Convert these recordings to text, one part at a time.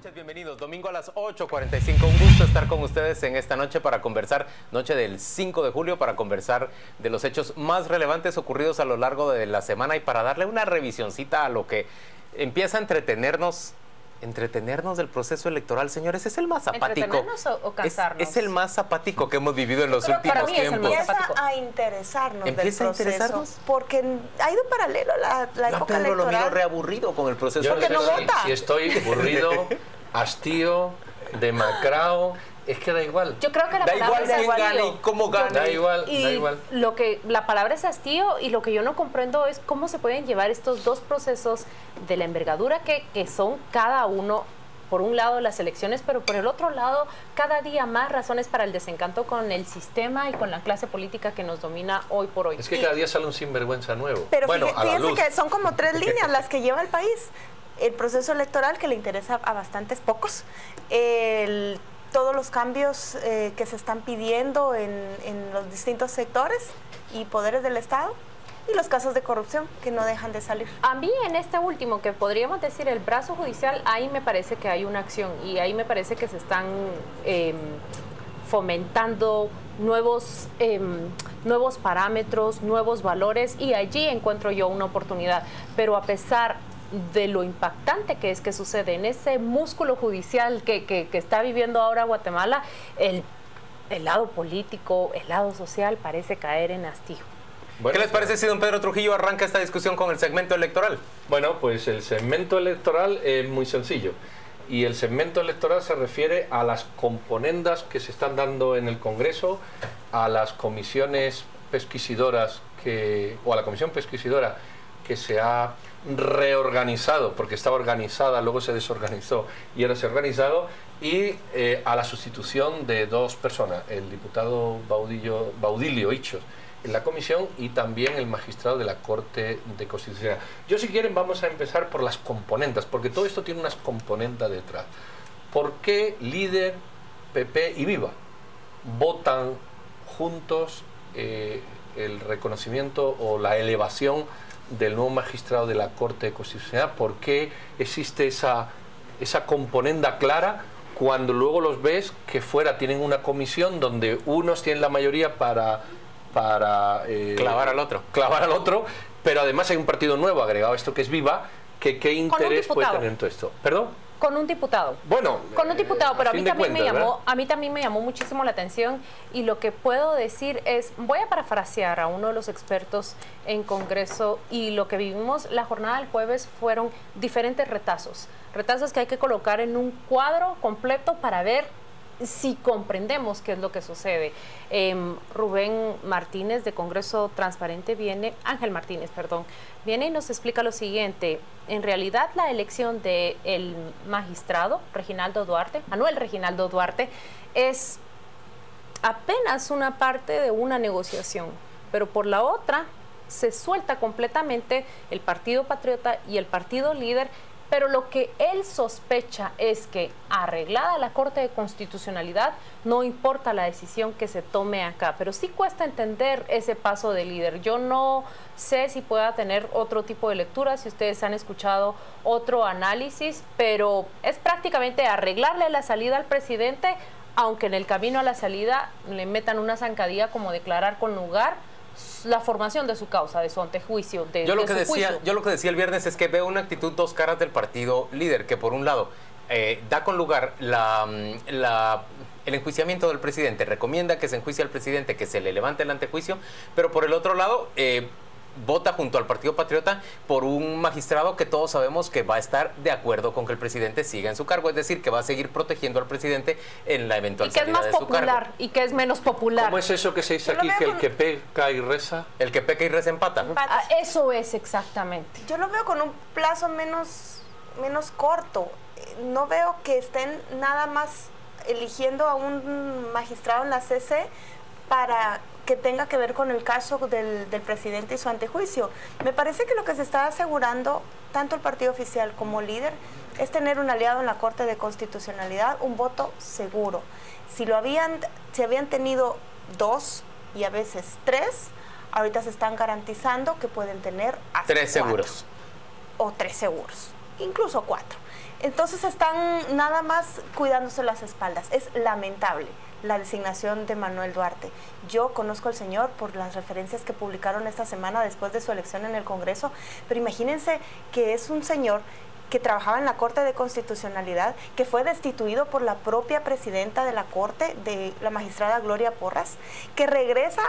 noches, bienvenidos. Domingo a las 8:45. Un gusto estar con ustedes en esta noche para conversar, noche del 5 de julio, para conversar de los hechos más relevantes ocurridos a lo largo de la semana y para darle una revisioncita a lo que empieza a entretenernos del proceso electoral, señores. Es el más apático. ¿Entretenernos o cansarnos? Es el más apático que hemos vivido en los últimos para mí es el tiempos. más Empieza a interesarnos del proceso. ¿Empieza a interesarnos? Porque ha ido paralelo la época Pedro lo miro electoral. reaburrido con el proceso Porque no electoral. vota. Si estoy aburrido, hastío, demacrado, es que da igual. Yo creo que la Da palabra igual es quién hastío. gane y cómo gane. Da igual, Y da igual. la palabra es hastío, y lo que yo no comprendo es cómo se pueden llevar estos dos procesos de la envergadura que son cada uno. Por un lado las elecciones, pero por el otro lado cada día más razones para el desencanto con el sistema y con la clase política que nos domina hoy por hoy. Es que cada día sale un sinvergüenza nuevo. Pero bueno, a la fíjense luz. que son como 3 líneas las que lleva el país. El proceso electoral, que le interesa a bastantes pocos. Todos los cambios que se están pidiendo en los distintos sectores y poderes del Estado. Y los casos de corrupción que no dejan de salir. A mí en este último, que podríamos decir el brazo judicial, ahí me parece que hay una acción y ahí me parece que se están fomentando nuevos parámetros, nuevos valores, y allí encuentro yo una oportunidad. Pero a pesar de lo impactante que es que sucede en ese músculo judicial que está viviendo ahora Guatemala, el lado político, el lado social parece caer en hastío. Bueno, ¿Qué les parece si don Pedro Trujillo arranca esta discusión con el segmento electoral? Bueno, pues el segmento electoral es muy sencillo. Y el segmento electoral se refiere a las componendas que se están dando en el Congreso, a las comisiones pesquisidoras o a la comisión pesquisidora que se ha reorganizado, porque estaba organizada, luego se desorganizó y ahora se ha organizado, y a la sustitución de 2 personas, el diputado Baudilio Hichos en la comisión y también el magistrado de la Corte de Constitución. Yo, si quieren, vamos a empezar por las componentes, porque todo esto tiene unas componentes detrás. ¿Por qué Líder, PP y Viva votan juntos el reconocimiento o la elevación del nuevo magistrado de la Corte de Constitución? ¿Por qué existe esa componente clara cuando luego los ves que fuera tienen una comisión donde unos tienen la mayoría para clavar al otro, pero además hay un partido nuevo agregado a esto que es Viva, que qué interés puede tener en todo esto? ¿Perdón? Con un diputado. Bueno, con un diputado, pero a mí también me llamó muchísimo la atención, y lo que puedo decir es, voy a parafrasear a uno de los expertos en Congreso, y lo que vivimos la jornada del jueves fueron diferentes retazos que hay que colocar en un cuadro completo para ver si comprendemos qué es lo que sucede. Rubén Martínez, de Congreso Transparente, Ángel Martínez, viene y nos explica lo siguiente. En realidad, la elección del magistrado Manuel Reginaldo Duarte, es apenas una parte de una negociación, pero por la otra se suelta completamente el Partido Patriota y el Partido Líder. Pero lo que él sospecha es que, arreglada la Corte de Constitucionalidad, no importa la decisión que se tome acá. Pero sí cuesta entender ese paso de Líder. Yo no sé si pueda tener otro tipo de lectura, si ustedes han escuchado otro análisis, pero es prácticamente arreglarle la salida al presidente, aunque en el camino a la salida le metan una zancadilla como declarar con lugar la formación de su causa, de su antejuicio, yo lo que decía el viernes es que veo una actitud 2 caras del partido Líder, que por un lado da con lugar el enjuiciamiento del presidente, recomienda que se enjuicie al presidente, que se le levante el antejuicio, pero por el otro lado vota junto al Partido Patriota por un magistrado que todos sabemos que va a estar de acuerdo con que el presidente siga en su cargo, es decir, que va a seguir protegiendo al presidente en la eventual salida de su cargo. Y que es más popular y que es menos popular. ¿Cómo es eso que se dice aquí, que el que peca y reza? El que peca y reza empata. Eso es exactamente. Yo lo veo con un plazo menos corto. No veo que estén nada más eligiendo a un magistrado en la CC para que tenga que ver con el caso del presidente y su antejuicio. Me parece que lo que se está asegurando tanto el partido oficial como Líder es tener un aliado en la Corte de Constitucionalidad, un voto seguro. Si habían tenido 2 y a veces 3, ahorita se están garantizando que pueden tener hasta 3 seguros. O 3 seguros. incluso 4. Entonces están nada más cuidándose las espaldas. Es lamentable la designación de Manuel Duarte. Yo conozco al señor por las referencias que publicaron esta semana después de su elección en el Congreso, pero imagínense que es un señor que trabajaba en la Corte de Constitucionalidad, que fue destituido por la propia presidenta de la Corte, de la magistrada Gloria Porras, que regresa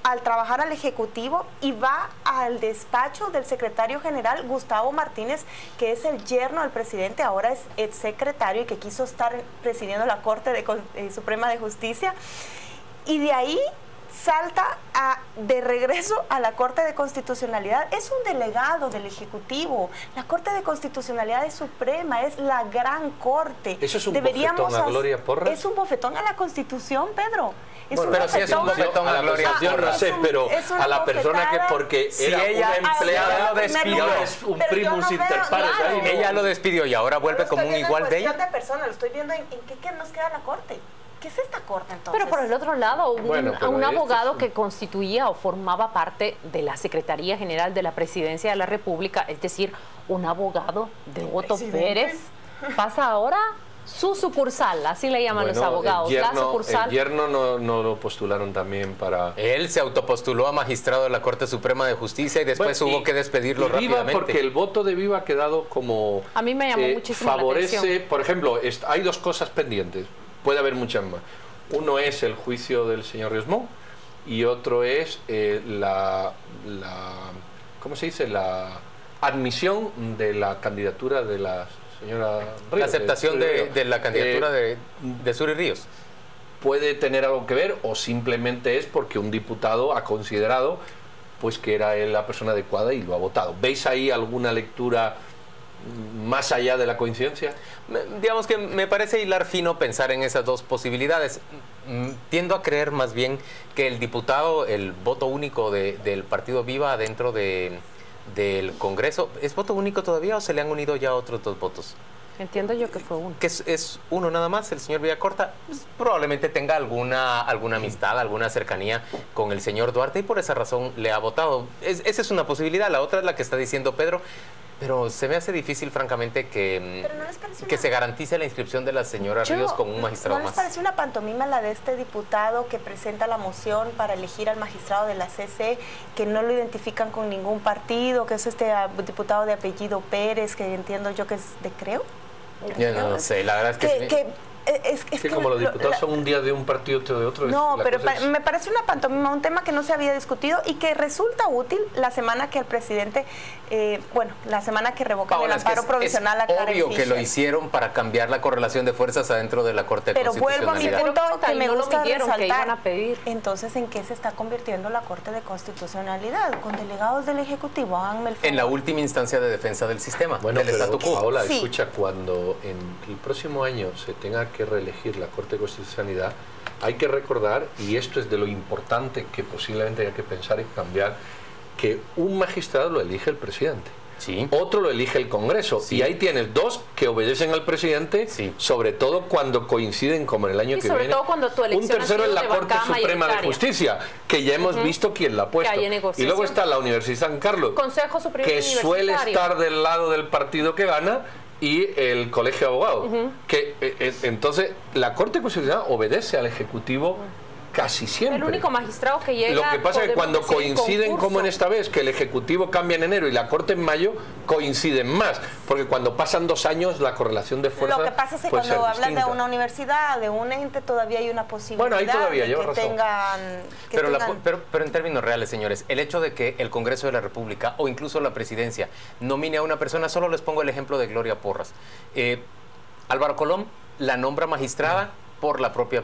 al trabajar al Ejecutivo y va al despacho del secretario general Gustavo Martínez, que es el yerno del presidente, ahora es el secretario y que quiso estar presidiendo la Corte Suprema de Justicia, y de ahí salta de regreso a la Corte de Constitucionalidad. Es un delegado del Ejecutivo. La Corte de Constitucionalidad es suprema, es la gran Corte. ¿Eso es un bofetón a Gloria Porras? Es un bofetón a la Constitución, Pedro. Bueno, pero si es un bofetón a la Gloria Yo no sé, pero a la persona que porque si era ella, una empleada, lo despidió, es un primus inter pares ahí. Ella lo despidió y ahora vuelve como un igual de ella. De persona, lo estoy viendo en qué nos queda la Corte. ¿Qué es esta Corte entonces? Pero por el otro lado, un abogado sí que constituía o formaba parte de la Secretaría General de la Presidencia de la República, es decir, un abogado de Otto Pérez, pasa ahora su sucursal, así le llaman los abogados, la sucursal. El yerno no lo postularon también para... Él se autopostuló a magistrado de la Corte Suprema de Justicia y después hubo que despedirlo rápidamente. Porque el voto de Viva ha quedado como... A mí me llamó muchísimo la atención. Por ejemplo, hay dos cosas pendientes. Puede haber muchas más. Uno es el juicio del señor Riosmont y otro es ¿cómo se dice? La admisión de la candidatura de la señora Ríos. La aceptación de la candidatura de Suri Ríos. Puede tener algo que ver o simplemente es porque un diputado ha considerado pues que era él la persona adecuada y lo ha votado. ¿Veis ahí alguna lectura más allá de la coincidencia? Digamos que me parece hilar fino pensar en esas dos posibilidades. Tiendo a creer más bien que el diputado, el voto único del Partido Viva dentro del Congreso, ¿es voto único todavía o se le han unido ya otros dos votos? Entiendo yo que fue uno. Que es uno nada más, el señor Villacorta, pues, probablemente tenga alguna amistad, alguna cercanía con el señor Duarte y por esa razón le ha votado. Esa es una posibilidad. La otra es la que está diciendo Pedro. Pero se me hace difícil, francamente, que se garantice la inscripción de la señora Ríos como un magistrado más. ¿No les parece una pantomima la de este diputado que presenta la moción para elegir al magistrado de la CC, que no lo identifican con ningún partido, que es este diputado de apellido Pérez, que entiendo yo que es de Creo? Yo no sé, la verdad es que... Es que como los diputados son un día de un partido, otro de otro. No, pero me parece una pantomima, un tema que no se había discutido y que resulta útil la semana que el presidente, la semana que revoca el amparo provisional a Karen Fisher. Es obvio que lo hicieron para cambiar la correlación de fuerzas adentro de la Corte de Constitucionalidad. Pero vuelvo a mi punto que me gusta resaltar. Entonces, ¿en qué se está convirtiendo la Corte de Constitucionalidad? Con delegados del Ejecutivo, háganme el favor. En la última instancia de defensa del sistema, del statu quo. Paola, escucha, cuando en el próximo año se tenga que reelegir la Corte de Constitucionalidad, hay que recordar, y esto es de lo importante que posiblemente haya que pensar en cambiar, que un magistrado lo elige el presidente. Sí. Otro lo elige el Congreso. Sí. Y ahí tienes dos que obedecen al presidente, sí, sobre todo cuando coinciden, como en el año que viene. Cuando tu elección un tercero en la Corte Suprema de Justicia, que ya hemos visto quién la ha puesto. Y luego está la Universidad de San Carlos, Consejo Superior que suele estar del lado del partido que gana, y el Colegio de Abogados. Entonces, la Corte Constitucional obedece al Ejecutivo casi siempre. El único magistrado que llega... Lo que pasa es que cuando coinciden, como en esta vez, que el Ejecutivo cambia en enero y la Corte en mayo, coinciden más, porque cuando pasan 2 años la correlación de fuerzas. Lo que pasa es que cuando hablas de una universidad, de un ente, todavía hay una posibilidad. Bueno, ahí todavía de que tengan... Pero en términos reales, señores, el hecho de que el Congreso de la República o incluso la Presidencia nomine a una persona, solo les pongo el ejemplo de Gloria Porras. Álvaro Colom la nombra magistrada por la propia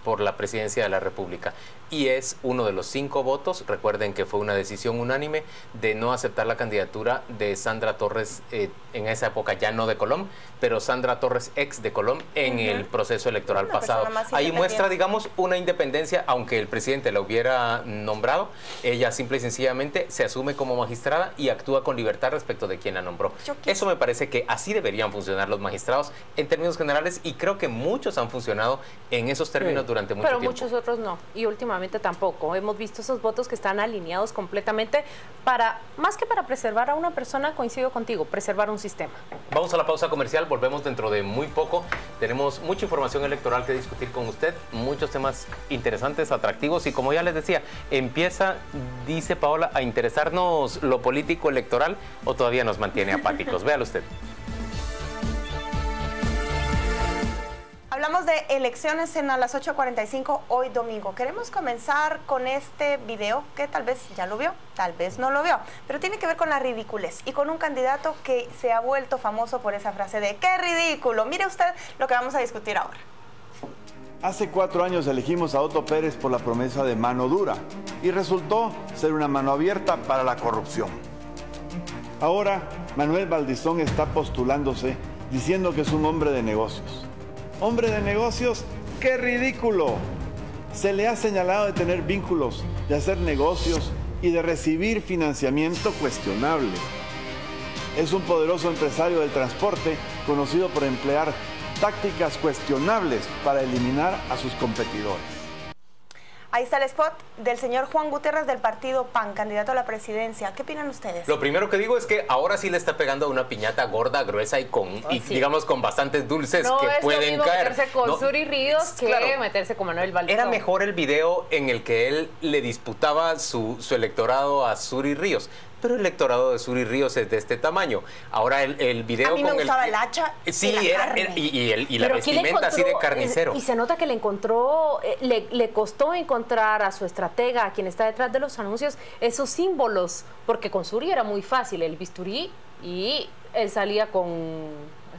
por la Presidencia de la República. Y es uno de los 5 votos, recuerden que fue una decisión unánime de no aceptar la candidatura de Sandra Torres, en esa época ya no de Colom, pero Sandra Torres, ex de Colom, en el proceso electoral pasado. Ahí muestra, digamos, una independencia, aunque el presidente la hubiera nombrado, ella simple y sencillamente se asume como magistrada y actúa con libertad respecto de quien la nombró. Eso me parece que así deberían funcionar los magistrados en términos generales, y creo que muchos han funcionado posicionado en esos términos durante mucho Pero tiempo. muchos otros no, y últimamente tampoco. Hemos visto esos votos que están alineados completamente para, más que para preservar a una persona, coincido contigo, preservar un sistema. Vamos a la pausa comercial, volvemos dentro de muy poco. Tenemos mucha información electoral que discutir con usted, muchos temas interesantes, atractivos, y como ya les decía, empieza, dice Paola, a interesarnos lo político electoral, o todavía nos mantiene apáticos. Véalo usted. Hablamos de elecciones en a las 8:45 hoy domingo. Queremos comenzar con este video que tal vez ya lo vio, tal vez no lo vio, pero tiene que ver con la ridiculez y con un candidato que se ha vuelto famoso por esa frase de ¡qué ridículo! Mire usted lo que vamos a discutir ahora. Hace 4 años elegimos a Otto Pérez por la promesa de mano dura y resultó ser una mano abierta para la corrupción. Ahora, Manuel Valdizón está postulándose diciendo que es un hombre de negocios. ¡Hombre de negocios! ¡Qué ridículo! Se le ha señalado de tener vínculos, de hacer negocios y de recibir financiamiento cuestionable. Es un poderoso empresario del transporte conocido por emplear tácticas cuestionables para eliminar a sus competidores. Ahí está el spot del señor Juan Gutiérrez del partido PAN, candidato a la presidencia. ¿Qué opinan ustedes? Lo primero que digo es que ahora sí le está pegando una piñata gorda, gruesa y sí, digamos con bastantes dulces no que es pueden lo mismo caer. meterse con Suri Ríos que claro, meterse con Manuel Valdizón. Era mejor el video en el que él le disputaba su electorado a Suri Ríos. Pero el electorado de Suri Ríos es de este tamaño. Ahora el video a mí con me gustaba el hacha sí, y la carne. y la vestimenta así de carnicero. Y se nota que le encontró, le costó encontrar a su estratega, a quien está detrás de los anuncios, esos símbolos, porque con Suri era muy fácil, el bisturí, y él salía con...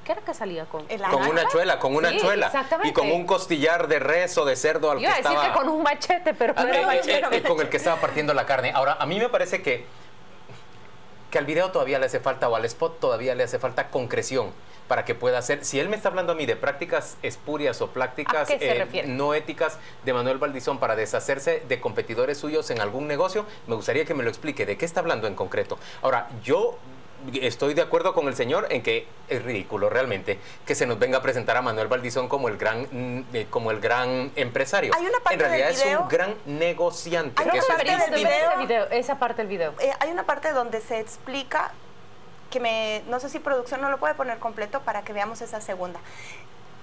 ¿Qué era que salía con? Con una chuela, exactamente. Y con un costillar de res o de cerdo al Iba que a decir estaba... que con un machete, pero no era machete. Con el que estaba partiendo la carne. Ahora, a mí me parece que al video todavía le hace falta, o al spot todavía le hace falta concreción para que pueda hacer. Si él me está hablando a mí de prácticas espurias o prácticas no éticas de Manuel Valdizón para deshacerse de competidores suyos en algún negocio, me gustaría que me lo explique. ¿De qué está hablando en concreto? Ahora, yo estoy de acuerdo con el señor en que es ridículo realmente que se nos venga a presentar a Manuel Valdizón como el gran empresario. Hay una parte en realidad del video, es un gran negociante. Hay Que una eso parte es del distinto. Esa parte del video. Hay una parte donde se explica que no sé si producción no lo puede poner completo para que veamos esa segunda.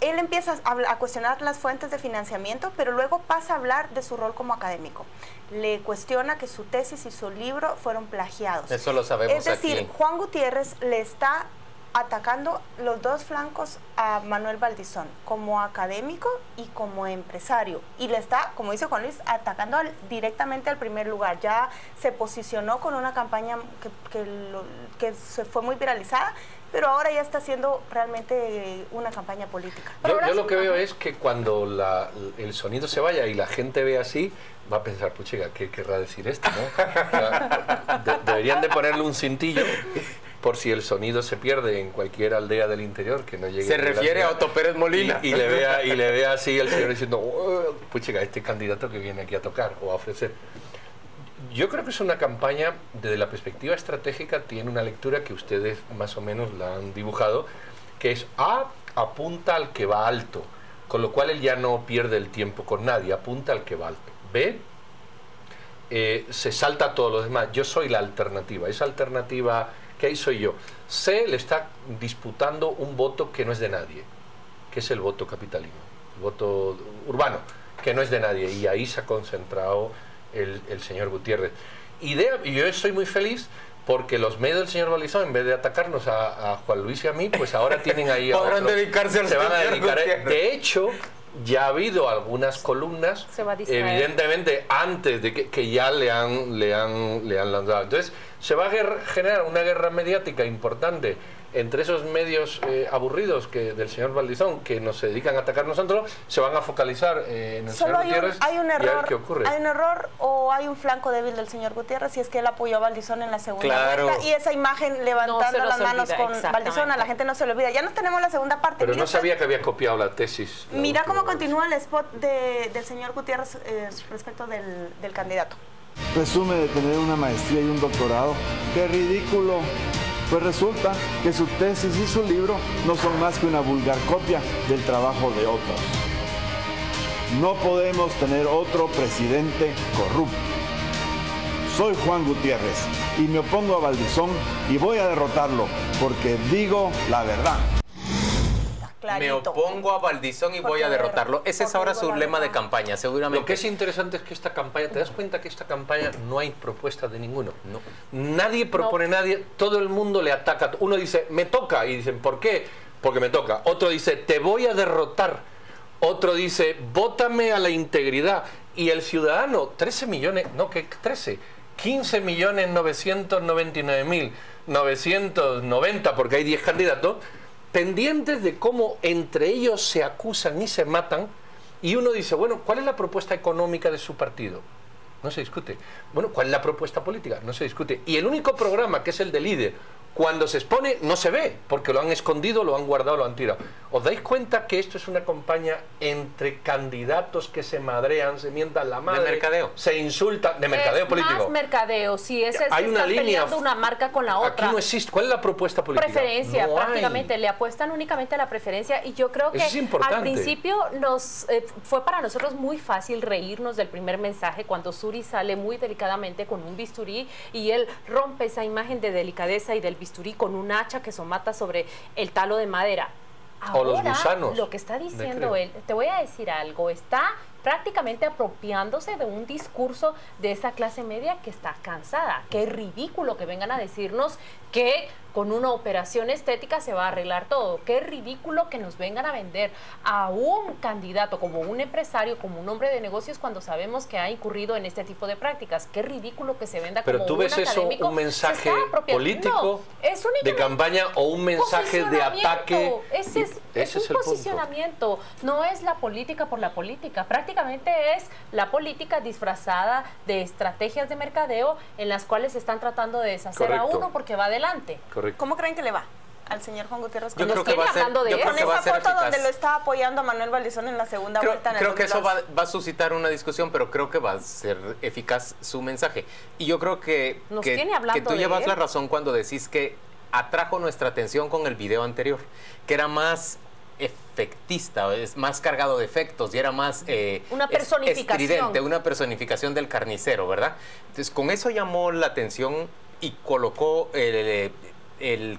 Él empieza a cuestionar las fuentes de financiamiento, pero luego pasa a hablar de su rol como académico. Le cuestiona que su tesis y su libro fueron plagiados. Eso lo sabemos. Es decir, aquí. Juan Gutiérrez le está atacando los dos flancos a Manuel Valdizón, como académico y como empresario. Y le está, como dice Juan Luis, atacando directamente al primer lugar. Ya se posicionó con una campaña que se fue muy viralizada, pero ahora ya está haciendo realmente una campaña política. Yo lo que veo es que cuando el sonido se vaya y la gente ve así, va a pensar, puchiga, ¿qué querrá decir esto? ¿No? O sea, deberían de ponerle un cintillo por si el sonido se pierde en cualquier aldea del interior, que no llegue. Se refiere a Otto Pérez Molina. Y le vea así el señor diciendo, oh, puchiga, este candidato que viene aquí a tocar o a ofrecer. Yo creo que es una campaña, desde la perspectiva estratégica, tiene una lectura que ustedes más o menos la han dibujado, que es A, apunta al que va alto, con lo cual él ya no pierde el tiempo con nadie, apunta al que va alto. B, se salta a todos los demás, yo soy la alternativa, esa alternativa que hay soy yo. C, le está disputando un voto que no es de nadie, que es el voto capitalino, el voto urbano, que no es de nadie, y ahí se ha concentrado el señor Gutiérrez. Y yo estoy muy feliz porque los medios del señor Valdizón, en vez de atacarnos a Juan Luis y a mí, pues ahora tienen ahí a podrán dedicarse al se van a señor dedicar. Gutiérrez. De hecho, ya ha habido algunas columnas, evidentemente antes de que ya le han lanzado. Entonces, se va a generar una guerra mediática importante entre esos medios aburridos del señor Valdizón, que nos se dedican a atacar nosotros, se van a focalizar en el señor Gutiérrez. Hay un error, error, y a ver qué ocurre. hay un error o hay un flanco débil del señor Gutiérrez, si es que él apoyó a Valdizón en la segunda vuelta, y esa imagen levantando las manos con Valdizón, a la gente no se le olvida. Ya no tenemos la segunda parte. Pero no sabía que había copiado la tesis. Mira cómo continúa el spot del señor Gutiérrez respecto del candidato. Presume de tener una maestría y un doctorado. ¡Qué ridículo! Pues resulta que su tesis y su libro no son más que una vulgar copia del trabajo de otros. No podemos tener otro presidente corrupto. Soy Juan Gutiérrez y me opongo a Valdizón y voy a derrotarlo porque digo la verdad. Me opongo a Valdizón y voy a derrotarlo. Ese es ahora su lema de campaña, seguramente. Lo que es interesante es que esta campaña, ¿te das cuenta que esta campaña no hay propuesta de ninguno? No. Nadie propone, nadie, todo el mundo le ataca. Uno dice, me toca, y dicen, ¿por qué? Porque me toca. Otro dice, te voy a derrotar. Otro dice, vótame a la integridad. Y el ciudadano, 13 millones, no, ¿qué 13? 15.999.990, porque hay 10 candidatos, pendientes de cómo entre ellos se acusan y se matan, y uno dice, bueno, ¿cuál es la propuesta económica de su partido? No se discute. Bueno, ¿cuál es la propuesta política? No se discute. Y el único programa, que es el de líder, cuando se expone, no se ve, porque lo han escondido, lo han guardado, lo han tirado. ¿Os dais cuenta que esto es una campaña entre candidatos que se madrean, se mientan la madre? De mercadeo. Se insultan, de mercadeo político. Más mercadeo, si ese hay una línea peleando una marca con la otra. Aquí no existe. ¿Cuál es la propuesta política? Preferencia, no prácticamente. hay. Le apuestan únicamente a la preferencia, y yo creo que Eso es importante. al principio fue para nosotros muy fácil reírnos del primer mensaje cuando Suri sale muy delicadamente con un bisturí y él rompe esa imagen de delicadeza y del bisturí con un hacha que somata sobre el talo de madera. Ahora, o los gusanos. Lo que está diciendo él, te voy a decir algo, está prácticamente apropiándose de un discurso de esa clase media que está cansada. Qué ridículo que vengan a decirnos que con una operación estética se va a arreglar todo. Qué ridículo que nos vengan a vender a un candidato como un empresario, como un hombre de negocios, cuando sabemos que ha incurrido en este tipo de prácticas. Qué ridículo que se venda como un académico. Pero tú ves eso, un mensaje político de campaña o un mensaje de ataque. Ese es un posicionamiento. No es la política por la política. Prácticamente es la política disfrazada de estrategias de mercadeo en las cuales están tratando de deshacer a uno porque va adelante. Correcto. ¿Cómo creen que le va al señor Juan Gutiérrez? Yo creo que va a ser, con esa foto donde lo está apoyando a Manuel Valdizón en la segunda vuelta. Creo que eso va a suscitar una discusión, pero creo que va a ser eficaz su mensaje. Y yo creo que tú llevas la razón cuando decís que atrajo nuestra atención con el video anterior, que era más efectista, es más cargado de efectos y era más una personificación. Estridente, una personificación del carnicero, ¿verdad? Entonces con eso llamó la atención y colocó el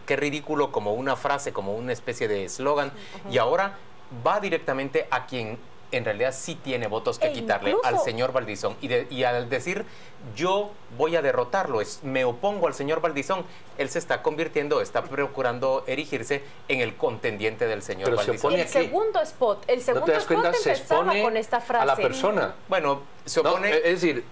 qué ridículo como una frase, como una especie de eslogan, y ahora va directamente a quien en realidad sí tiene votos que quitarle, al señor Valdizón. Y al decir, yo voy a derrotarlo, me opongo al señor Valdizón, él se está convirtiendo, está procurando erigirse en el contendiente del señor Valdizón. El segundo spot empezaba con esta frase. A la persona. Bueno, se opone... es decir,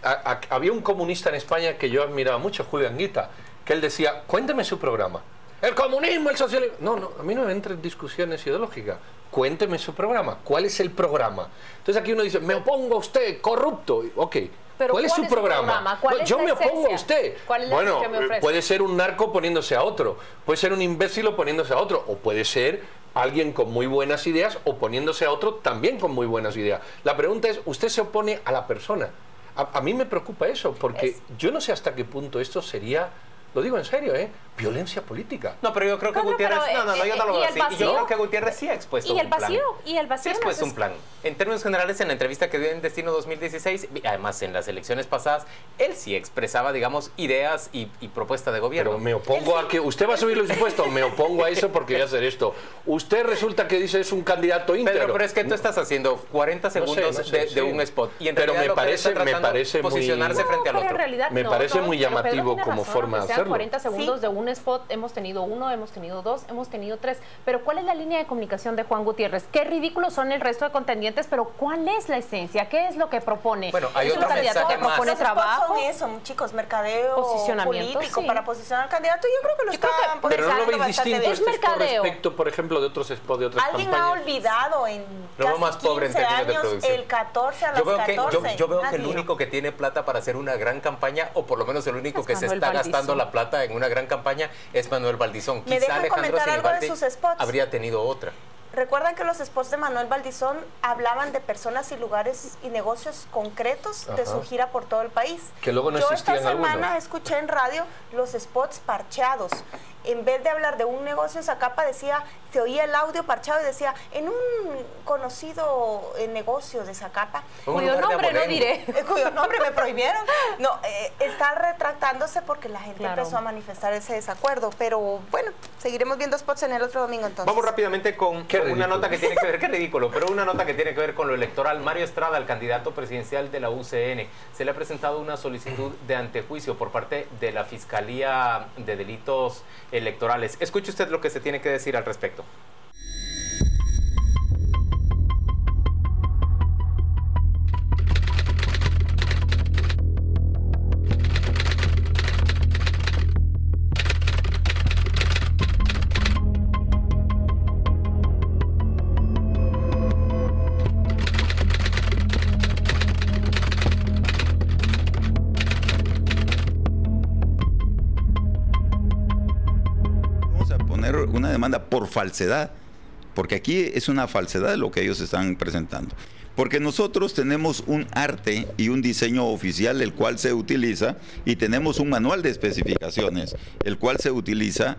había un comunista en España que yo admiraba mucho, Julio Anguita, que él decía, cuénteme su programa. El comunismo, el socialismo... No, a mí no me entran discusiones ideológicas. Cuénteme su programa. ¿Cuál es el programa? Entonces aquí uno dice, me opongo a usted, corrupto. Ok, pero ¿cuál es su programa? Yo me opongo a usted. Bueno, puede ser un narco poniéndose a otro, puede ser un imbécil poniéndose a otro, o puede ser alguien con muy buenas ideas oponiéndose a otro también con muy buenas ideas. La pregunta es, ¿usted se opone a la persona? A mí me preocupa eso, porque yo no sé hasta qué punto esto sería... Lo digo en serio, violencia política. No, pero yo creo que Gutiérrez... yo no lo veo así. Yo creo que Gutiérrez sí ha expuesto un plan. Y el vacío. Sí ha expuesto un plan. En términos generales, en la entrevista que dio en Destino 2016, además en las elecciones pasadas, él sí expresaba, digamos, ideas y propuesta de gobierno. Pero me opongo a que... Usted va a subir los impuestos, me opongo a eso porque voy a hacer esto. Usted resulta que dice es un candidato íntegro. Pero es que tú estás haciendo 40 segundos de un spot. Y en pero me parece posicionarse frente al otro. Me parece muy llamativo como forma de hacerlo. 40 segundos de un spot, hemos tenido 1, hemos tenido 2, hemos tenido 3, pero ¿cuál es la línea de comunicación de Juan Gutiérrez? Qué ridículos son el resto de contendientes, pero ¿cuál es la esencia? ¿Qué es lo que propone? Bueno, hay otro candidato que propone los trabajo, son eso, chicos, mercadeo posicionamiento político para posicionar al candidato. Yo creo que lo están pero no lo veis distinto es mercadeo. Con respecto, por ejemplo, de otros spots, de otras Alguien campañas. Ha olvidado en casi más pobre 15 en términos de años producción. El 14 a las 14. Yo veo que el único que tiene plata para hacer una gran campaña, o por lo menos el único que se está gastando la plata en una gran campaña, es Manuel Valdizón. Quizá Alejandro Sinibaldi habría tenido otra. ¿Recuerdan que los spots de Manuel Valdizón hablaban de personas y lugares y negocios concretos de su gira por todo el país? Que luego no existían algunos. Yo esta semana escuché en radio los spots parcheados en vez de hablar de un negocio en Zacapa, se oía el audio parchado y decía, en un conocido negocio de Zacapa, cuyo nombre no diré. Cuyo nombre me prohibieron. No, está retractándose porque la gente empezó a manifestar ese desacuerdo. Pero bueno, seguiremos viendo spots en el otro domingo entonces. Vamos rápidamente con una nota que tiene que ver, qué ridículo, pero una nota que tiene que ver con lo electoral. Mario Estrada, el candidato presidencial de la UCN, se le ha presentado una solicitud de antejuicio por parte de la Fiscalía de Delitos Electorales. Escuche usted lo que se tiene que decir al respecto. Una demanda por falsedad, porque aquí es una falsedad lo que ellos están presentando. Porque nosotros tenemos un arte y un diseño oficial el cual se utiliza, y tenemos un manual de especificaciones el cual se utiliza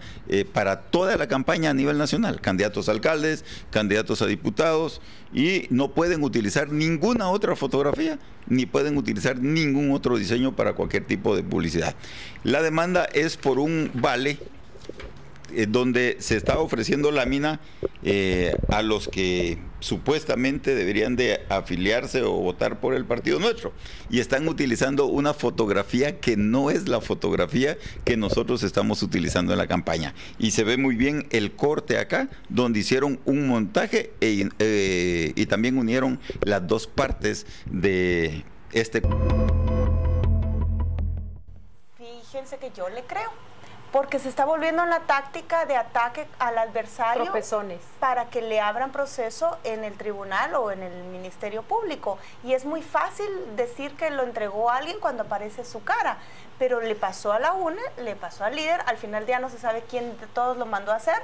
para toda la campaña a nivel nacional, candidatos a alcaldes, candidatos a diputados, y no pueden utilizar ninguna otra fotografía ni pueden utilizar ningún otro diseño para cualquier tipo de publicidad. La demanda es por un vale donde se está ofreciendo lámina a los que supuestamente deberían de afiliarse o votar por el partido nuestro, y están utilizando una fotografía que no es la fotografía que nosotros estamos utilizando en la campaña, y se ve muy bien el corte acá donde hicieron un montaje y también unieron las dos partes de este. Fíjense que yo le creo, porque se está volviendo en la táctica de ataque al adversario. Tropezones. Para que le abran proceso en el tribunal o en el Ministerio Público. Y es muy fácil decir que lo entregó a alguien cuando aparece su cara, pero le pasó a la UNE, le pasó al líder, al final del día no se sabe quién de todos lo mandó a hacer.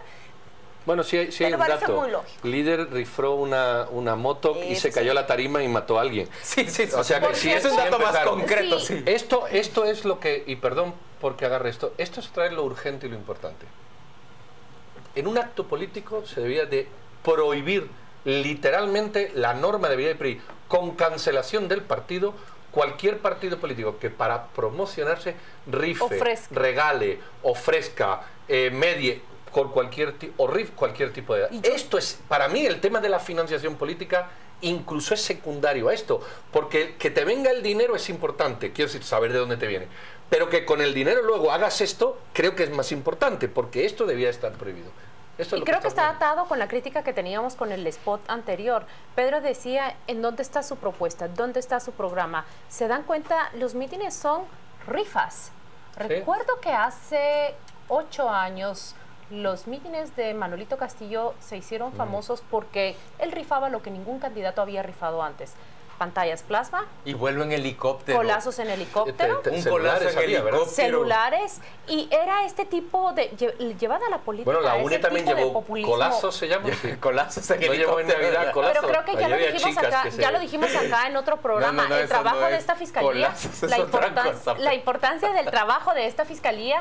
Bueno, sí hay un dato. Líder rifró una moto y se cayó a la tarima y mató a alguien. Sí. O sea que sí es un dato más concreto, sí. Esto es lo que, y perdón porque agarre esto es traer lo urgente y lo importante. En un acto político se debía de prohibir, literalmente la norma debería de prohibir, con cancelación del partido, cualquier partido político que para promocionarse rife, regale, ofrezca, medie, con cualquier tipo de... Esto es, para mí, el tema de la financiación política incluso es secundario a esto, porque que te venga el dinero es importante, quiero decir, saber de dónde te viene, pero que con el dinero luego hagas esto, creo que es más importante, porque esto debía estar prohibido. Esto es y creo que está atado con la crítica que teníamos con el spot anterior. Pedro decía, ¿en dónde está su propuesta? ¿Dónde está su programa? ¿Se dan cuenta? Los mítines son rifas. Sí. Recuerdo que hace 8 años... los mítines de Manolito Castillo se hicieron famosos porque él rifaba lo que ningún candidato había rifado antes. Pantallas plasma. Y vuelo en helicóptero. Colazos en helicóptero. Un colazo en helicóptero. Celulares. Y era este tipo de... llevada a la política. Bueno, la UNE también llevó colazos, se llama. Sí. Colazos en helicóptero. No llevó en Navidad colazos. Pero creo que ya lo dijimos acá en otro programa. El trabajo de esta fiscalía, la importancia del trabajo de esta fiscalía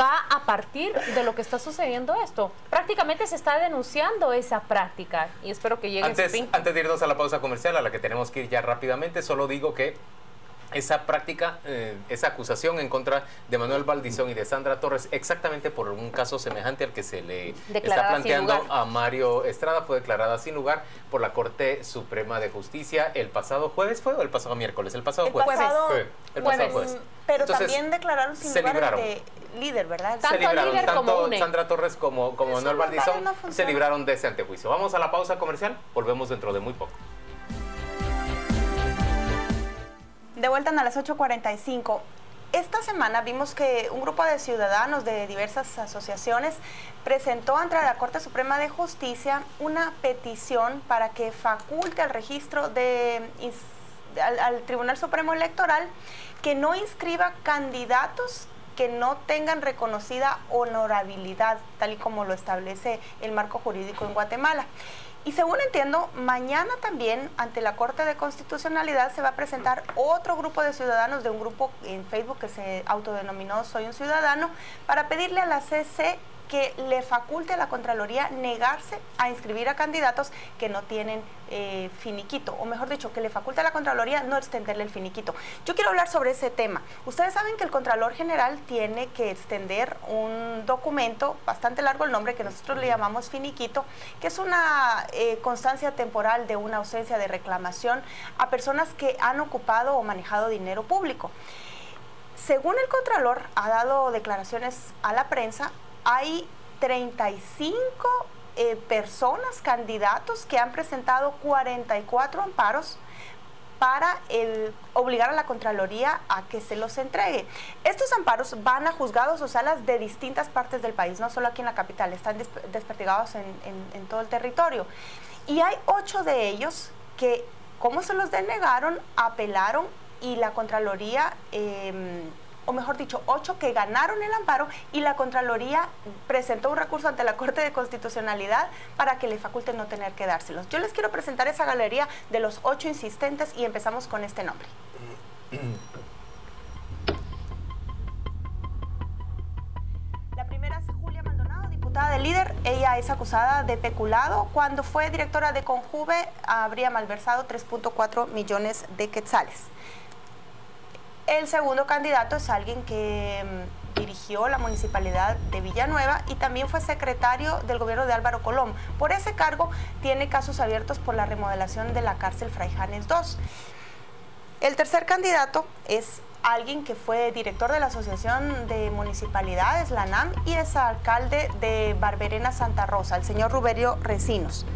va a partir de lo que está sucediendo esto. Prácticamente se está denunciando esa práctica y espero que llegue a su fin. Antes de irnos a la pausa comercial, a la que tenemos que ir ya rápidamente, solo digo que esa práctica, esa acusación en contra de Manuel Valdizón y de Sandra Torres, exactamente por un caso semejante al que se le está planteando a Mario Estrada, fue declarada sin lugar por la Corte Suprema de Justicia el pasado jueves, ¿fue o el pasado miércoles? El pasado jueves. El pasado jueves. Pero entonces, también declararon sin lugar de líder, ¿verdad? Tanto líder como UNE. Sandra Torres como Manuel Valdizón se libraron de ese antejuicio. Vamos a la pausa comercial, volvemos dentro de muy poco. De vuelta a las 8:45. Esta semana vimos que un grupo de ciudadanos de diversas asociaciones presentó ante la Corte Suprema de Justicia una petición para que faculte al registro al Tribunal Supremo Electoral que no inscriba candidatos que no tengan reconocida honorabilidad, tal y como lo establece el marco jurídico en Guatemala. Y según entiendo, mañana también ante la Corte de Constitucionalidad se va a presentar otro grupo de ciudadanos de un grupo en Facebook que se autodenominó Soy un Ciudadano, para pedirle a la CC que le faculte a la Contraloría negarse a inscribir a candidatos que no tienen finiquito, o mejor dicho, que le faculte a la Contraloría no extenderle el finiquito. Yo quiero hablar sobre ese tema. Ustedes saben que el Contralor General tiene que extender un documento, bastante largo el nombre, que nosotros le llamamos finiquito, que es una constancia temporal de una ausencia de reclamación a personas que han ocupado o manejado dinero público. Según el Contralor, ha dado declaraciones a la prensa, hay 35 personas, candidatos, que han presentado 44 amparos para obligar a la Contraloría a que se los entregue. Estos amparos van a juzgados o salas de distintas partes del país, no solo aquí en la capital, están desperdigados en todo el territorio. Y hay 8 de ellos que, como se los denegaron, apelaron, y la Contraloría, o mejor dicho, 8 que ganaron el amparo, y la Contraloría presentó un recurso ante la Corte de Constitucionalidad para que le faculten no tener que dárselos. Yo les quiero presentar esa galería de los 8 insistentes y empezamos con este nombre. La primera es Julia Maldonado, diputada del Líder. Ella es acusada de peculado. Cuando fue directora de Conjuve, habría malversado 3.4 millones de quetzales. El segundo candidato es alguien que dirigió la municipalidad de Villanueva y también fue secretario del gobierno de Álvaro Colom. Por ese cargo tiene casos abiertos por la remodelación de la cárcel Fray Janes II. El tercer candidato es alguien que fue director de la Asociación de Municipalidades, la ANAM, y es alcalde de Barberena, Santa Rosa, el señor Ruberio Recinos.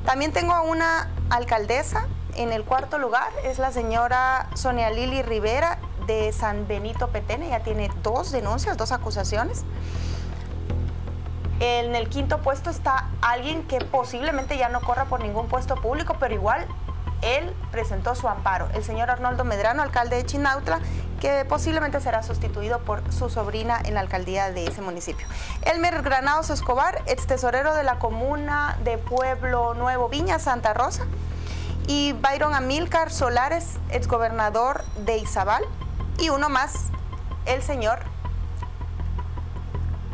También tengo a una alcaldesa. En el cuarto lugar es la señora Sonia Lili Rivera, de San Benito Petén. Ya tiene 2 denuncias, 2 acusaciones. En el quinto puesto está alguien que posiblemente ya no corra por ningún puesto público, pero igual él presentó su amparo, el señor Arnoldo Medrano, alcalde de Chinautla, que posiblemente será sustituido por su sobrina en la alcaldía de ese municipio. Elmer Granados Escobar, ex tesorero de la comuna de Pueblo Nuevo, Viña, Santa Rosa. Y Byron Amílcar Solares, exgobernador de Izabal. Y uno más, el señor,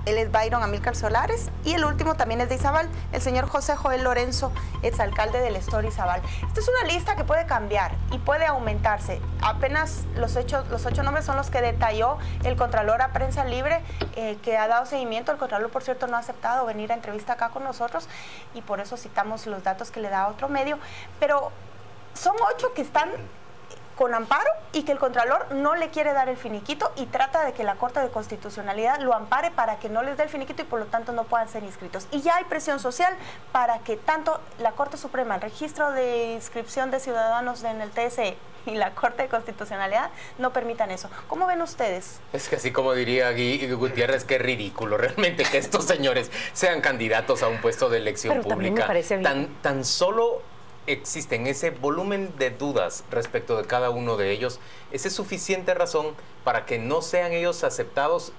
él es Byron Amílcar Solares, y el último también es de Izabal, el señor José Joel Lorenzo, exalcalde del Estor Izabal. Esta es una lista que puede cambiar y puede aumentarse. Apenas los 8 nombres son los que detalló el Contralor a Prensa Libre, que ha dado seguimiento. El Contralor, por cierto, no ha aceptado venir a entrevista acá con nosotros, y por eso citamos los datos que le da otro medio. Pero son 8 que están con amparo y que el Contralor no le quiere dar el finiquito, y trata de que la Corte de Constitucionalidad lo ampare para que no les dé el finiquito y por lo tanto no puedan ser inscritos. Y ya hay presión social para que tanto la Corte Suprema, el Registro de Inscripción de Ciudadanos en el TSE y la Corte de Constitucionalidad no permitan eso. ¿Cómo ven ustedes? Es que así como diría Guy Gutiérrez, qué ridículo realmente que estos señores sean candidatos a un puesto de elección Pero pública. Me parece bien. Tan solo existen ese volumen de dudas respecto de cada uno de ellos, esa es suficiente razón para que no sean ellos aceptados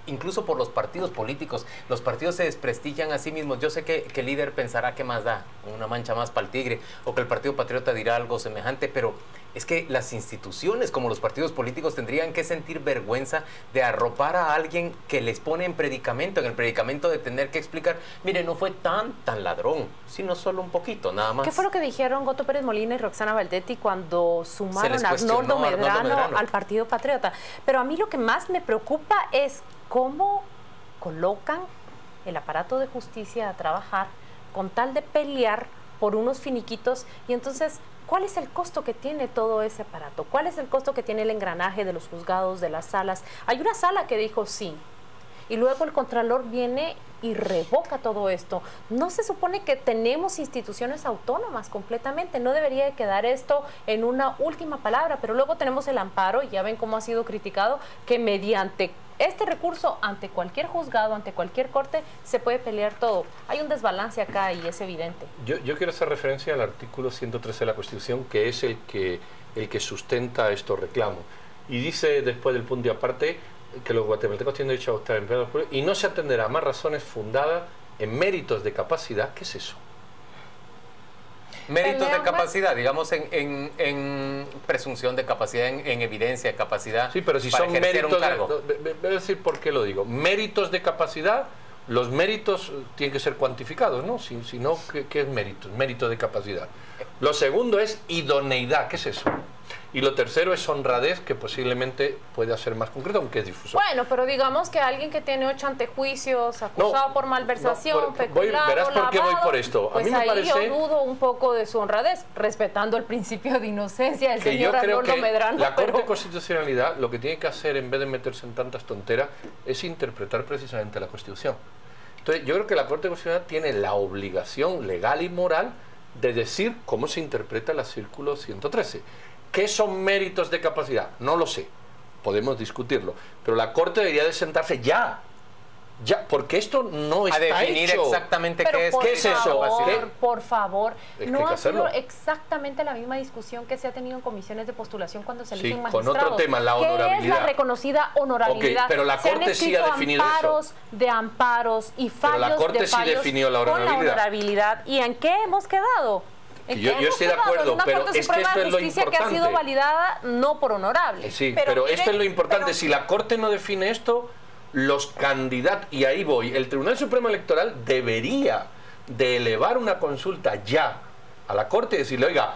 incluso por los partidos políticos. Los partidos se desprestigian a sí mismos. Yo sé que el líder pensará que más da, una mancha más para el tigre, o que el Partido Patriota dirá algo semejante, pero es que las instituciones como los partidos políticos tendrían que sentir vergüenza de arropar a alguien que les pone en el predicamento de tener que explicar, mire, no fue tan ladrón, sino solo un poquito, nada más. ¿Qué fue lo que dijeron Goto Pérez Molina y Roxana Valdetti cuando sumaron a Arnoldo Medrano al Partido Patriota? Pero a mí lo que más me preocupa es cómo colocan el aparato de justicia a trabajar con tal de pelear por unos finiquitos, y entonces, ¿cuál es el costo que tiene todo ese aparato? ¿Cuál es el costo que tiene el engranaje de los juzgados, de las salas? Hay una sala que dijo sí, y luego el Contralor viene y revoca todo esto. No se supone que tenemos instituciones autónomas completamente, no debería quedar esto en una última palabra, pero luego tenemos el amparo, y ya ven cómo ha sido criticado, que mediante este recurso ante cualquier juzgado, ante cualquier corte, se puede pelear todo. Hay un desbalance acá y es evidente. Yo quiero hacer referencia al artículo 113 de la Constitución, que es el que sustenta estos reclamos. Y dice, después del punto y aparte, que los guatemaltecos tienen derecho a optar en empleados públicos y no se atenderá a más razones fundadas en méritos de capacidad. ¿Qué es eso? Méritos de capacidad, digamos en presunción de capacidad, en evidencia de capacidad. Sí, pero si para son ejercer méritos, un cargo. voy a decir por qué lo digo. Méritos de capacidad, los méritos tienen que ser cuantificados, ¿no? Si no, ¿qué es mérito? Mérito de capacidad. Lo segundo es idoneidad, ¿qué es eso? Y lo tercero es honradez, que posiblemente pueda ser más concreto, aunque es difuso. Bueno, pero digamos que alguien que tiene 8 antejuicios, acusado por malversación, peculado, verás por qué voy por esto. Pues a mí me ahí parece, yo dudo un poco de su honradez, respetando el principio de inocencia del que yo señor creo Arnoldo que Medrano. la Corte de Constitucionalidad lo que tiene que hacer, en vez de meterse en tantas tonteras, es interpretar precisamente la Constitución. Entonces, yo creo que la Corte Constitucional tiene la obligación legal y moral de decir cómo se interpreta el artículo 113. ¿Qué son méritos de capacidad? No lo sé, podemos discutirlo, pero la Corte debería de sentarse ya, porque esto no está hecho. A definir exactamente qué es. ¿Qué es eso? Por favor, Es que no hay que ha sido hacerlo. exactamente la misma discusión que se ha tenido en comisiones de postulación cuando se eligen Sí, magistrados. con otro tema, la ¿Qué es honorabilidad? la reconocida honorabilidad? Ok, pero la Se han Corte sí ha escrito definido amparos, de amparos y fallos la Corte de sí fallos definió la con la honorabilidad. honorabilidad. ¿Y en qué hemos quedado? ¿En Yo qué hemos estoy de quedado? acuerdo, En una pero Corte es que Suprema esto de es lo Justicia que ha sido importante. validada no por honorable. Sí, Pero pero miren, esto es lo importante. pero- Si la Corte no define esto, los candidatos, y ahí voy, el Tribunal Supremo Electoral debería de elevar una consulta ya a la Corte y decirle, oiga,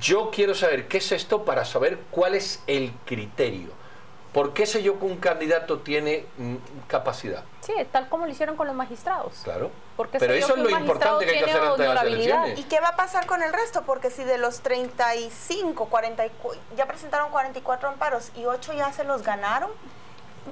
yo quiero saber qué es esto para saber cuál es el criterio. ¿Por qué sé yo que un candidato tiene capacidad? Sí, tal como lo hicieron con los magistrados. Claro. Porque Pero sé yo eso es que lo un magistrado importante que hay que tiene hacer antes de las honorabilidad. elecciones. ¿Y qué va a pasar con el resto? Porque si de los 35, 44, ya presentaron 44 amparos y 8 ya se los ganaron,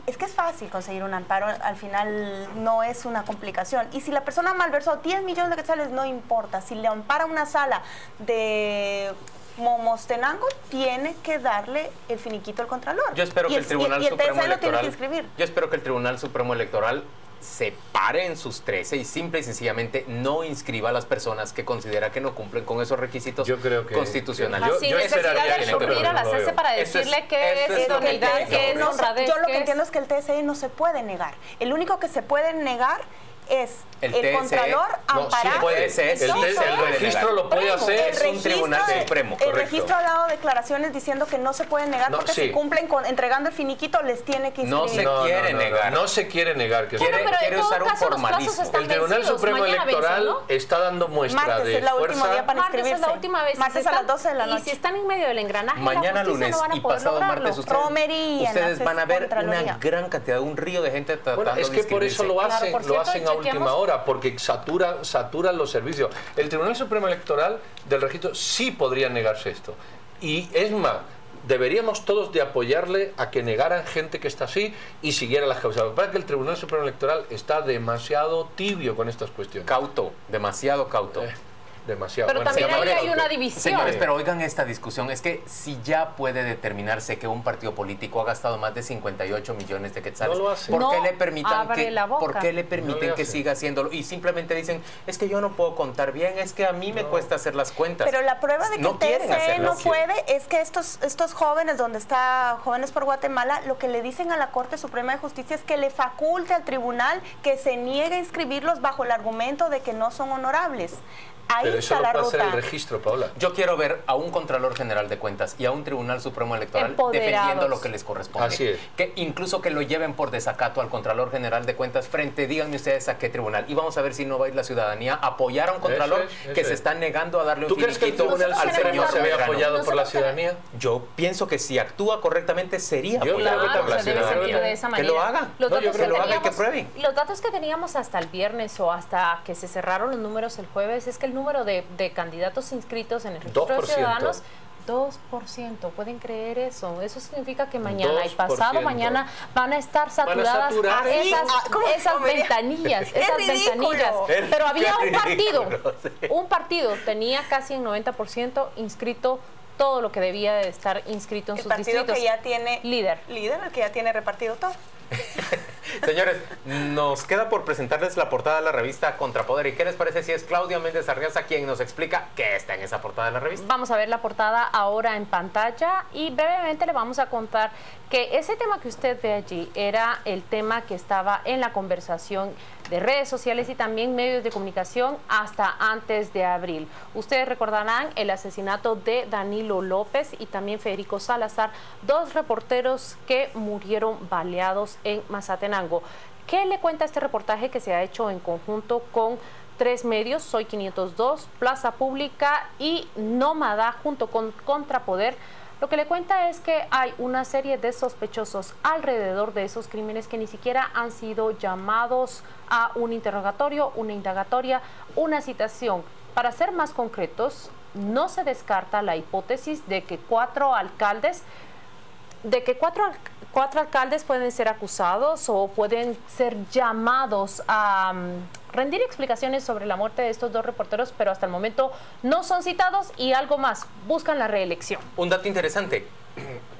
es que es fácil conseguir un amparo, al final no es una complicación. Y si la persona malversó 10 millones de quetzales, no importa. Si le ampara una sala de Momostenango, tiene que darle el finiquito al Contralor. Yo espero que el Tribunal y el Supremo TSE lo tiene que Electoral, inscribir. yo espero que el Tribunal Supremo Electoral se pare en sus 13 y simple y sencillamente no inscriba a las personas que considera que no cumplen con esos requisitos Yo creo que- constitucionales. Yo- Sin yo necesidad esperaría de eso, pero recurrir a la no lo CESE veo. para Eso es- decirle que eso es es lo que idoneidad, pienso. que es No, honradez. Yo lo que es- entiendo es que el TSE no se puede negar. El único que se puede negar es El el TSE Contralor no, sí amparar. puede. El registro lo puede hacer, es un tribunal supremo, El correcto. registro ha dado declaraciones diciendo que no se pueden negar No, porque sí. si cumplen con entregando el finiquito les tiene que No inscribir. se quiere negar. No se quiere negar. Que Quiere- Bueno, pero en quiere todo usar un caso, los plazos formalismo. están el Tribunal vencidos. Supremo Mañana Electoral vencen, ¿no? está dando muestra Martes de es la última fuerza. día para Martes es la inscribirse. última vez. Martes Si a las están- 12 de la noche. Y si están en medio del engranaje de Mañana la justicia, lunes no van a y poder pasado lograrlo. martes ustedes, Romería en ustedes la van a ver Contraloría. una gran cantidad, un río de gente tratando Bueno, es que de por eso lo inscribirse. hacen, Claro, por lo cierto, hacen a chequeamos- última hora, porque saturan los servicios. El Tribunal Supremo Electoral del registro sí podría negarse esto. Y es más, deberíamos todos de apoyarle a que negaran gente que está así y siguiera las causas. Lo que pasa es que el Tribunal Supremo Electoral está demasiado tibio con estas cuestiones. Cauto, demasiado cauto. Demasiado. Pero también se llama ahí hay cauto. una división. Señores, pero oigan esta discusión. Es que si ya puede determinarse que un partido político ha gastado más de 58 millones de quetzales, No lo hace. ¿por qué No le permitan abre la boca. ¿por qué le No permiten le que hace. siga haciéndolo? Y simplemente dicen, es que yo no puedo contar bien, es que a mí me cuesta hacer las cuentas. Pero la prueba de que No el quieren TSE hacerlo. no puede es que estos jóvenes, donde está Jóvenes por Guatemala, lo que le dicen a la Corte Suprema de Justicia es que le faculte al tribunal que se niegue a inscribirlos bajo el argumento de que no son honorables. Ahí Pero eso está lo la puede hacer el ruta. registro, Paola. Yo quiero ver a un Contralor General de Cuentas y a un Tribunal Supremo Electoral Empoderados. defendiendo lo que les corresponde. Así es. Que incluso que lo lleven por desacato al Contralor General de Cuentas frente, díganme ustedes a qué tribunal. Y vamos a ver si no va a ir la ciudadanía a apoyar a un Contralor Eso que es. se está negando a darle un ¿Tú crees que el finiquito Tribunal al Supremo señor se ve Medrano. apoyado por la ciudadanía? Yo pienso que si actúa correctamente sería Yo apoyado creo que por la se debe sentir ciudadanía. de esa Que manera. lo haga. Los No, yo datos creo que lo haga y que teníamos- pruebe. Los datos que teníamos hasta el viernes o hasta que se cerraron los números el jueves es que el número de candidatos inscritos en el registro de 2%. ciudadanos 2%, ¿pueden creer eso? Eso significa que mañana y pasado 2%. mañana van a estar saturadas saturar. esas ¿Cómo ventanillas, ¡Qué esas ridículo! ventanillas. Es Pero había un ridículo, partido, sí. un partido tenía casi en 90% inscrito todo lo que debía de estar inscrito en El sus partido distritos. que ya tiene líder. el que ya tiene repartido todo. Señores, nos queda por presentarles la portada de la revista Contrapoder. ¿Y qué les parece si es Claudia Méndez Arriaza quien nos explica qué está en esa portada de la revista? Vamos a ver la portada ahora en pantalla y brevemente le vamos a contar que ese tema que usted ve allí era el tema que estaba en la conversación de redes sociales y también medios de comunicación hasta antes de abril. Ustedes recordarán el asesinato de Danilo López y también Federico Salazar, dos reporteros que murieron baleados en Mazatenango. ¿Qué le cuenta este reportaje que se ha hecho en conjunto con 3 medios, Soy 502, Plaza Pública y Nómada, junto con Contrapoder? Lo que le cuenta es que hay una serie de sospechosos alrededor de esos crímenes que ni siquiera han sido llamados a un interrogatorio, una indagatoria, una citación. Para ser más concretos, no se descarta la hipótesis de que cuatro alcaldes pueden ser acusados o pueden ser llamados a rendir explicaciones sobre la muerte de estos dos reporteros, pero hasta el momento no son citados y algo más, buscan la reelección. Un dato interesante,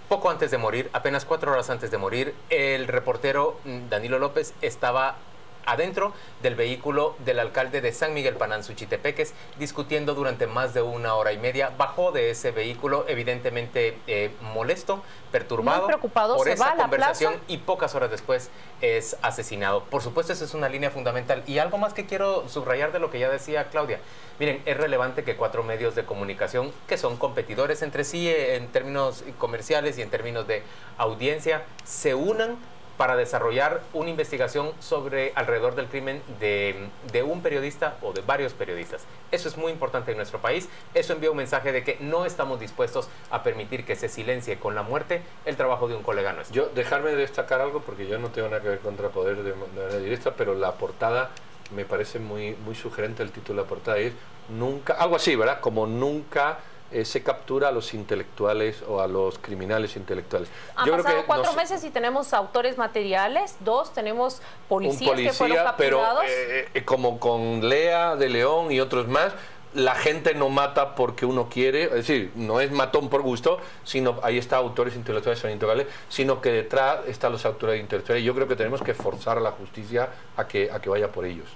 poco antes de morir, apenas 4 horas antes de morir, el reportero Danilo López estaba adentro del vehículo del alcalde de San Miguel Pananzuchitepeques, discutiendo durante más de 1 hora y media. Bajó de ese vehículo, evidentemente molesto, perturbado, muy preocupado, por se esa va a la conversación plaza y pocas horas después es asesinado. Por supuesto, esa es una línea fundamental. Y algo más que quiero subrayar de lo que ya decía Claudia. Miren, es relevante que 4 medios de comunicación que son competidores entre sí en términos comerciales y en términos de audiencia se unan para desarrollar una investigación sobre alrededor del crimen de un periodista o de varios periodistas. Eso es muy importante en nuestro país. Eso envía un mensaje de que no estamos dispuestos a permitir que se silencie con la muerte el trabajo de un colega nuestro. Yo, dejarme destacar algo, porque yo no tengo nada que ver con Contrapoder de manera directa, pero la portada me parece muy sugerente. El título de la portada es nunca, algo así, ¿verdad? Como nunca se captura a los intelectuales o a los criminales intelectuales. Han pasado 4 meses y tenemos autores materiales, 2, tenemos policías que fueron capturados. Pero como con Lea de León y otros más, la gente no mata porque uno quiere, es decir, no es matón por gusto, sino ahí está autores intelectuales, son intocables, sino que detrás están los autores intelectuales. Yo creo que tenemos que forzar a la justicia a que vaya por ellos.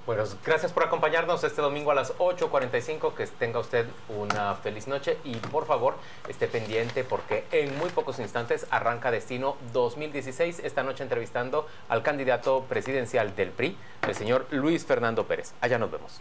Bueno, gracias por acompañarnos este domingo a las 8:45. Que tenga usted una feliz noche y por favor esté pendiente porque en muy pocos instantes arranca Destino 2016. Esta noche entrevistando al candidato presidencial del PRI, el señor Luis Fernando Pérez. Allá nos vemos.